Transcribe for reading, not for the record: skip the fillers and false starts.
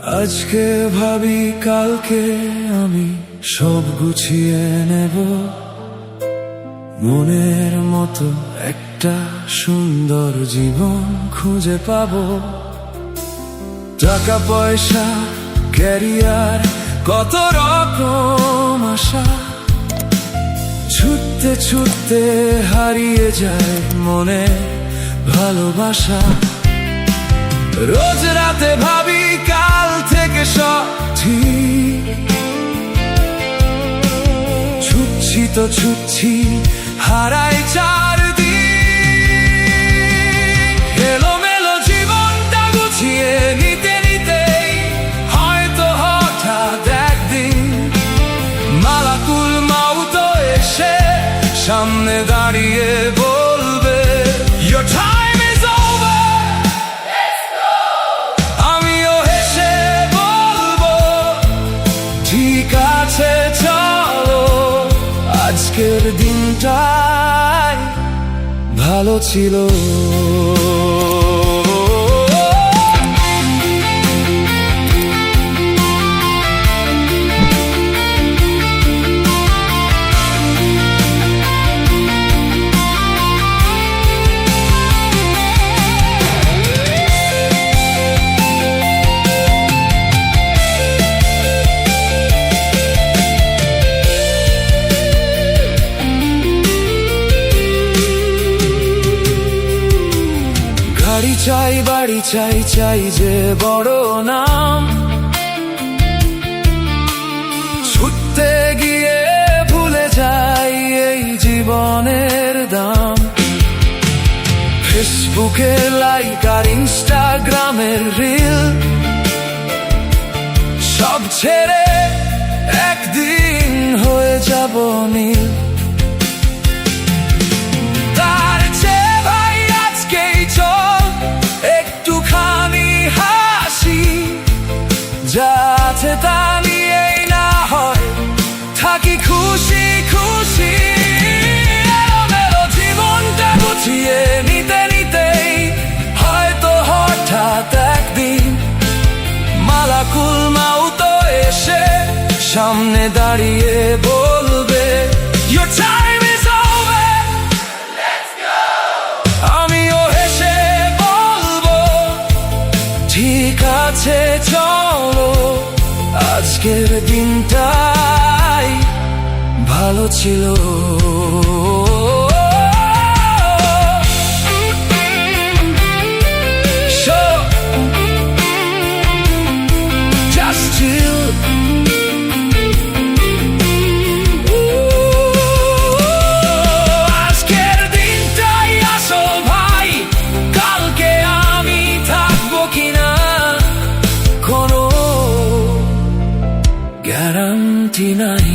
আজকে ভাবি কালকে আমি সব গুছিয়ে নেব, মনের মতো একটা সুন্দর জীবন খুঁজে পাব। টাকা পয়সা ক্যারিয়ার কত রকম আশা, ছুটতে ছুটতে হারিয়ে যায় মনে ভালোবাসা। রোজ রাতে ভাবি কাল থেকে সব ঠিক, ছুটছি তো ছুটছি হারাই চারদিক। এলোমেলো জীবনটা গুছিয়ে নিতে নিতেই হয়তো হঠাৎ একদিন মালাকুল মাউত এসে সামনে দাঁড়িয়ে বলবে, Your time is over, let's go! আমিও হেসে বলবো, ঠিক আছে চলো, আজকের দিনটাই ভালো ছিল। গাড়ি চাই বাড়ি চাই, চাই যে বড় নাম, ছুটতে গিয়ে ভুলে যাই এই জীবনের দাম। ফেসবুকে লাইক আর ইনস্টাগ্রামের রিল সব ছেড়ে একদিন হয়ে যাব নীল। যা আছে তা নিয়েই না হয় থাকি খুশি খুশি। এলোমেলো জীবনটা গুছিয়ে নিতে নিতেই হয়তো হঠাৎ একদিন মালাকুল মাউত এসে সামনে দাঁড়িয়ে বলবে, Your time is over, let's go! আমিও হেসে বলবো, ঠিক আছে চলো, আজকের দিনটাই ভালো ছিল। Just chill. আজকের দিনটাই আসল ভাই, কালকে আমি থাকবো কিনা কোনো গ্যারান্টি নাই।